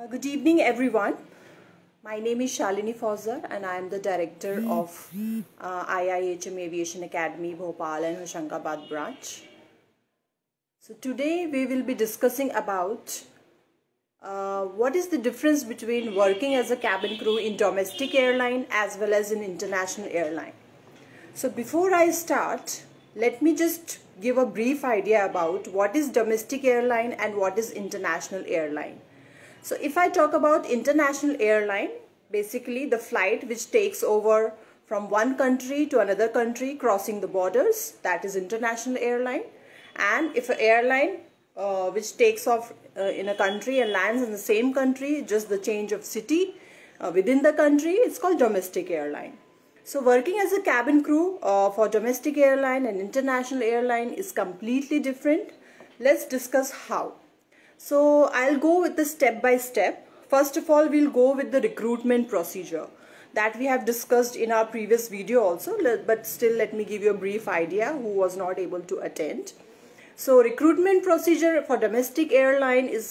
Good evening, everyone. My name is Shalini Fauzer and I am the director of IIHM Aviation Academy, Bhopal and Hoshangabad branch. So today we will be discussing about what is the difference between working as a cabin crew in domestic airline as well as in international airline. So before I start, let me just give a brief idea about what is domestic airline and what is international airline. So if I talk about international airline, basically the flight which takes over from one country to another country crossing the borders, that is international airline. And if an airline which takes off in a country and lands in the same country, just the change of city within the country, it's called domestic airline. So working as a cabin crew for domestic airline and international airline is completely different. Let's discuss how. So I'll go with the step by step. First of all, we'll go with the recruitment procedure that we have discussed in our previous video also, but still let me give you a brief idea who was not able to attend. So recruitment procedure for domestic airline is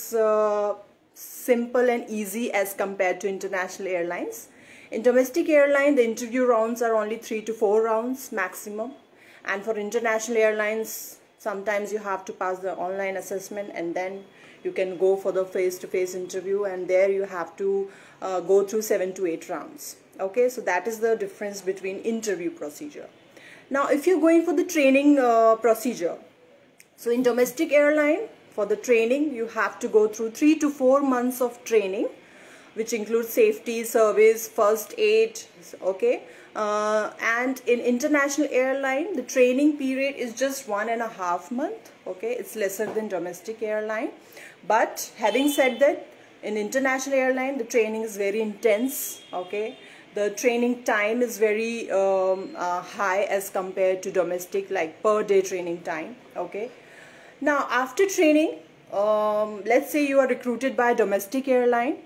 simple and easy as compared to international airlines. In domestic airline, the interview rounds are only 3 to 4 rounds maximum, and for international airlines, sometimes you have to pass the online assessment and then you can go for the face-to-face interview, and there you have to go through 7 to 8 rounds. Okay, so that is the difference between interview procedure. Now if you're going for the training procedure, so in domestic airline, for the training you have to go through 3 to 4 months of training, which includes safety, service, first aid, okay. And in international airline, the training period is just 1.5 months, okay. It's lesser than domestic airline. But having said that, in international airline, the training is very intense, okay. The training time is very high as compared to domestic, like per day training time, okay. Now after training, let's say you are recruited by a domestic airline,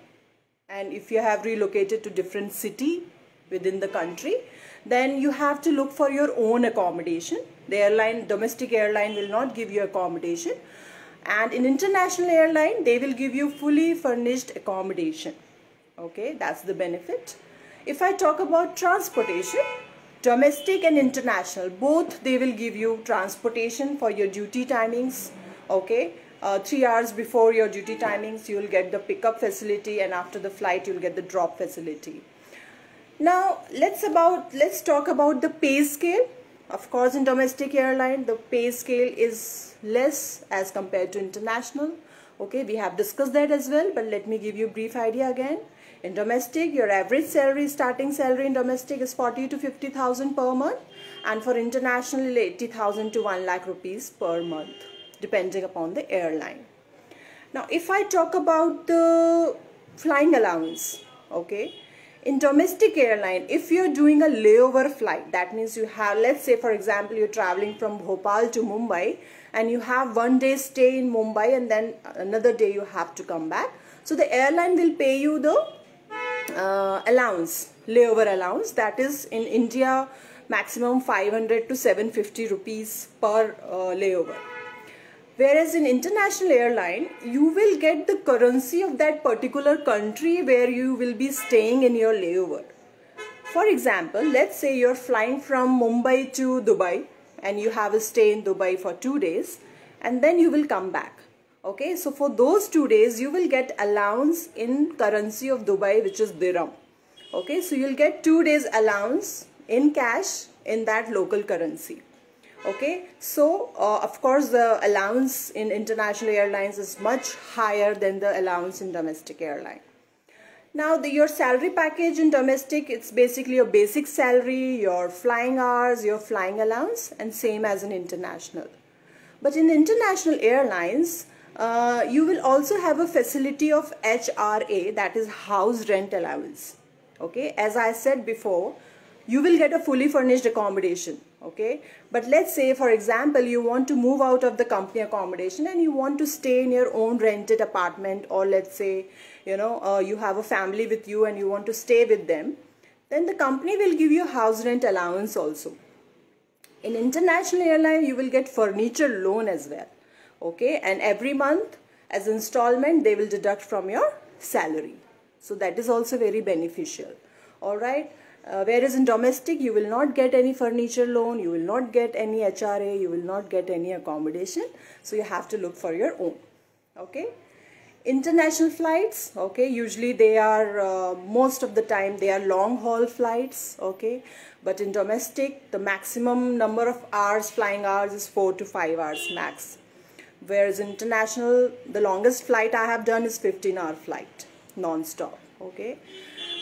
and if you have relocated to different city within the country, then you have to look for your own accommodation. The domestic airline will not give you accommodation, and in international airline they will give you fully furnished accommodation, okay. That's the benefit. If I talk about transportation, domestic and international, both they will give you transportation for your duty timings, okay. 3 hours before your duty timings you will get the pickup facility, and after the flight you will get the drop facility. Now let's talk about the pay scale. Of course, in domestic airline the pay scale is less as compared to international, okay. We have discussed that as well, but let me give you a brief idea again. In domestic, your average salary, starting salary in domestic is 40 to 50,000 per month, and for international 80,000 to 1 lakh rupees per month, depending upon the airline. Now if I talk about the flying allowance, okay, in domestic airline, if you're doing a layover flight, that means you have, let's say for example you're traveling from Bhopal to Mumbai and you have 1 day stay in Mumbai and then another day you have to come back, so the airline will pay you the allowance, layover allowance, that is in India maximum 500 to 750 rupees per layover. Whereas in international airline, you will get the currency of that particular country where you will be staying in your layover. For example, let's say you're flying from Mumbai to Dubai and you have a stay in Dubai for 2 days and then you will come back. Okay, so for those 2 days you will get allowance in currency of Dubai, which is dirham. Okay, so you'll get 2 days allowance in cash in that local currency. Okay, so of course the allowance in international airlines is much higher than the allowance in domestic airline. Now your salary package in domestic, it's basically your basic salary, your flying hours, your flying allowance, and same as in international. But in international airlines, you will also have a facility of HRA, that is house rent allowance. Okay, as I said before, you will get a fully furnished accommodation, okay. But let's say for example you want to move out of the company accommodation and you want to stay in your own rented apartment, or let's say you have a family with you and you want to stay with them, then the company will give you house rent allowance also. In international airline you will get furniture loan as well, okay, and every month as installment they will deduct from your salary. So that is also very beneficial. All right. Whereas in domestic, you will not get any furniture loan, you will not get any HRA, you will not get any accommodation. So you have to look for your own. Okay. International flights, okay, usually they are, most of the time they are long haul flights, okay, but in domestic, the maximum number of hours, flying hours is 4 to 5 hours max. Whereas international, the longest flight I have done is 15-hour flight, non-stop, okay.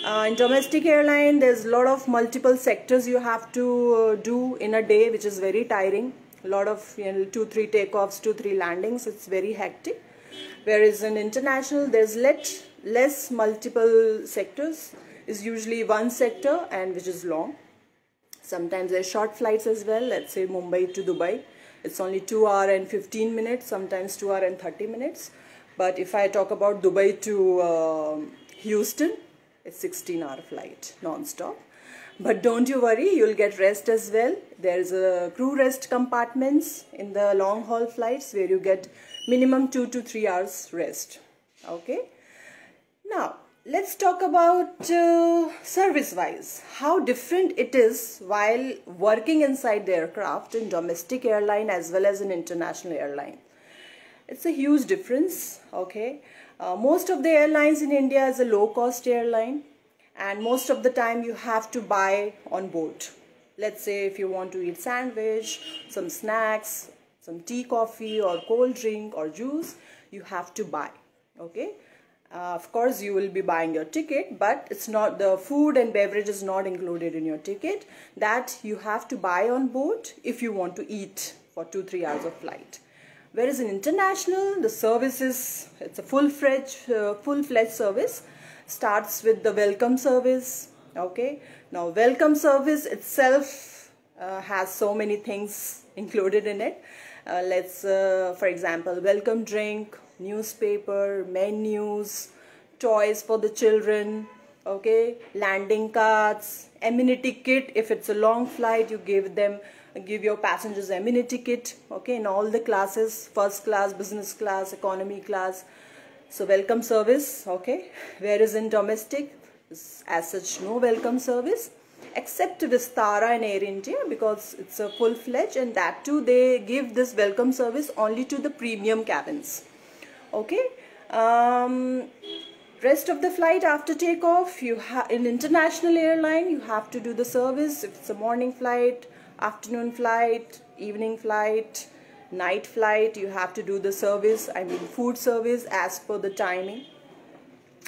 In domestic airline, there's a lot of multiple sectors you have to do in a day, which is very tiring. A lot of 2-3 takeoffs, 2-3 landings, it's very hectic. Whereas in international, there's less multiple sectors. It's usually one sector and which is long. Sometimes there's short flights as well. Let's say Mumbai to Dubai. It's only 2 hours and 15 minutes, sometimes 2 hours and 30 minutes. But if I talk about Dubai to Houston, it's 16-hour flight non-stop. But don't you worry, you'll get rest as well. There's a crew rest compartments in the long haul flights where you get minimum 2 to 3 hours rest. Okay. Now, let's talk about service-wise. How different it is while working inside the aircraft in domestic airline as well as in international airline. It's a huge difference. Okay. Most of the airlines in India is a low-cost airline, and most of the time you have to buy on board. Let's say if you want to eat sandwich, some snacks, some tea, coffee or cold drink or juice, you have to buy. Okay. Of course you will be buying your ticket, but it's not, the food and beverage is not included in your ticket. That you have to buy on board if you want to eat for 2-3 hours of flight. Whereas in international, the service is, it's a full-fledged service. Starts with the welcome service. Okay. Now welcome service itself has so many things included in it. For example, welcome drink, newspaper, menus, toys for the children, okay, landing cards, amenity kit. If it's a long flight, you give your passengers amenity kit, okay, in all the classes, first class, business class, economy class. So welcome service, okay. Whereas in domestic, as such, no welcome service, except Vistara and Air India, because it's a full-fledged, and that too they give this welcome service only to the premium cabins. Okay. Rest of the flight after takeoff, in international airline you have to do the service. If it's a morning flight, afternoon flight, evening flight, night flight, you have to do the service, I mean food service as per the timing.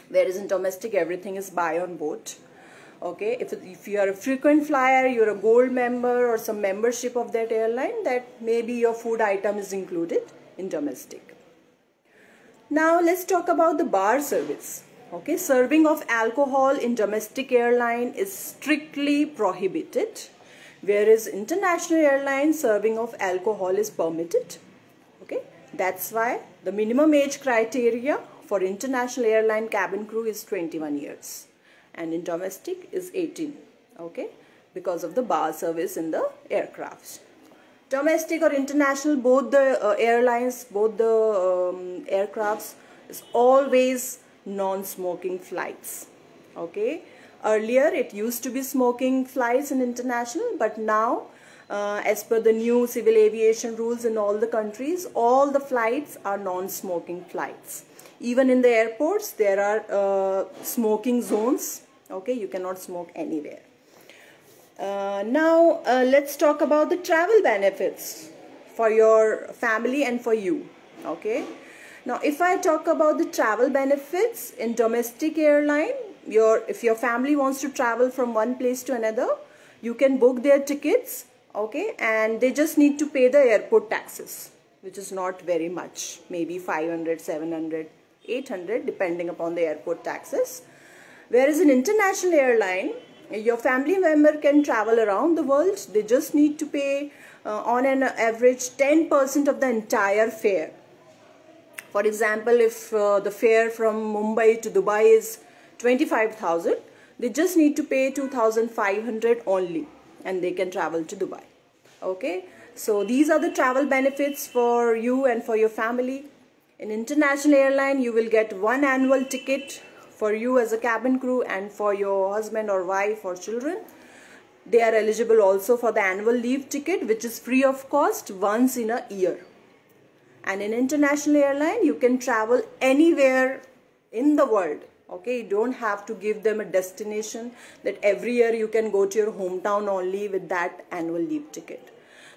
Whereas in domestic, everything is buy on board. Okay, if you are a frequent flyer, you're a gold member or some membership of that airline, that maybe your food item is included in domestic. Now let's talk about the bar service. Okay, serving of alcohol in domestic airline is strictly prohibited, whereas international airline serving of alcohol is permitted. Okay, that's why the minimum age criteria for international airline cabin crew is 21 years. And in domestic is 18, okay, because of the bar service in the aircrafts. Domestic or international, both the airlines, both the aircrafts is always non-smoking flights, okay. Earlier it used to be smoking flights in international, but now as per the new civil aviation rules in all the countries, all the flights are non-smoking flights. Even in the airports, there are smoking zones. Okay, you cannot smoke anywhere. Now, let's talk about the travel benefits for your family and for you. Okay. Now, if I talk about the travel benefits in domestic airline, if your family wants to travel from one place to another, you can book their tickets. Okay, and they just need to pay the airport taxes, which is not very much, maybe 500, 700. 800 depending upon the airport taxes. Whereas in international airline, your family member can travel around the world. They just need to pay on an average 10% of the entire fare. For example, if the fare from Mumbai to Dubai is 25,000, they just need to pay 2,500 only, and they can travel to Dubai. Okay, so these are the travel benefits for you and for your family. In international airline, you will get one annual ticket for you as a cabin crew and for your husband or wife or children. They are eligible also for the annual leave ticket, which is free of cost once in a year. And in international airline, you can travel anywhere in the world. Okay, you don't have to give them a destination that every year you can go to your hometown only with that annual leave ticket.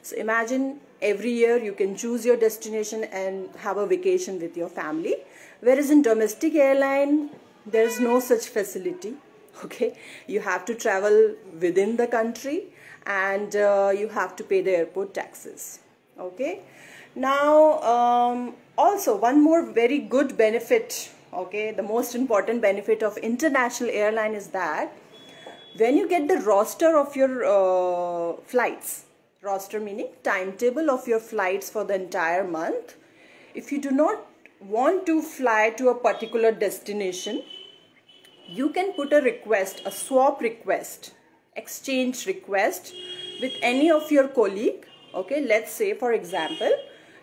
So imagine every year you can choose your destination and have a vacation with your family. Whereas in domestic airline, there is no such facility. Okay, you have to travel within the country and you have to pay the airport taxes. Okay, now also one more very good benefit. Okay, the most important benefit of international airline is that when you get the roster of your flights, roster meaning timetable of your flights for the entire month, if you do not want to fly to a particular destination, you can put a request, a swap request, exchange request with any of your colleague. Okay, let's say for example,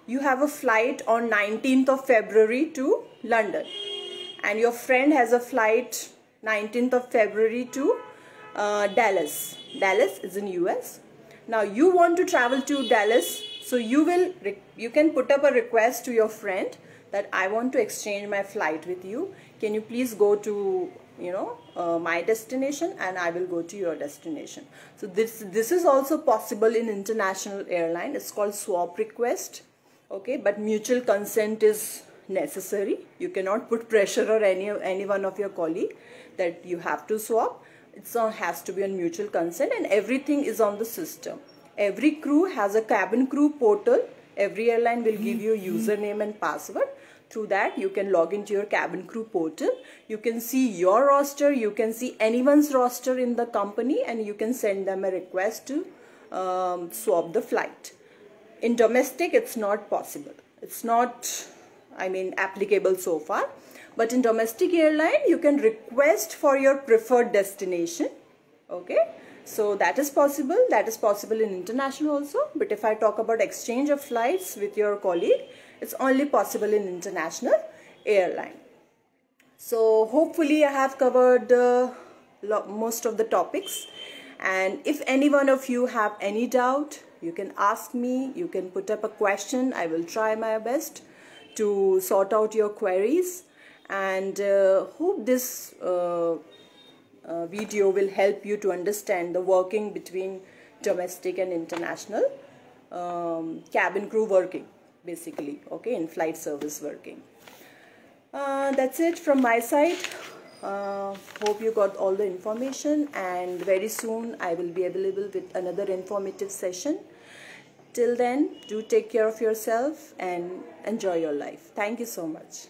you have a flight on 19th of February to London and your friend has a flight 19th of February to Dallas. Dallas is in US. Now you want to travel to Dallas, so you can put up a request to your friend that I want to exchange my flight with you. Can you please go to my destination and I will go to your destination. So this is also possible in international airline. It's called swap request. Okay, but mutual consent is necessary. You cannot put pressure on any one of your colleague that you have to swap. It has to be on mutual consent and everything is on the system. Every crew has a cabin crew portal. Every airline will give you a username and password. Through that you can log into your cabin crew portal. You can see your roster, you can see anyone's roster in the company and you can send them a request to swap the flight. In domestic it's not possible. It's not applicable so far. But in domestic airline you can request for your preferred destination. Okay, so that is possible. That is possible in international also. But if I talk about exchange of flights with your colleague, it's only possible in international airline. So hopefully I have covered most of the topics. And if any one of you have any doubt, you can ask me. You can put up a question. I will try my best to sort out your queries. And hope this video will help you to understand the working between domestic and international cabin crew working, basically, okay, in flight service working. That's it from my side. Hope you got all the information, and very soon I will be available with another informative session. Till then, do take care of yourself and enjoy your life. Thank you so much.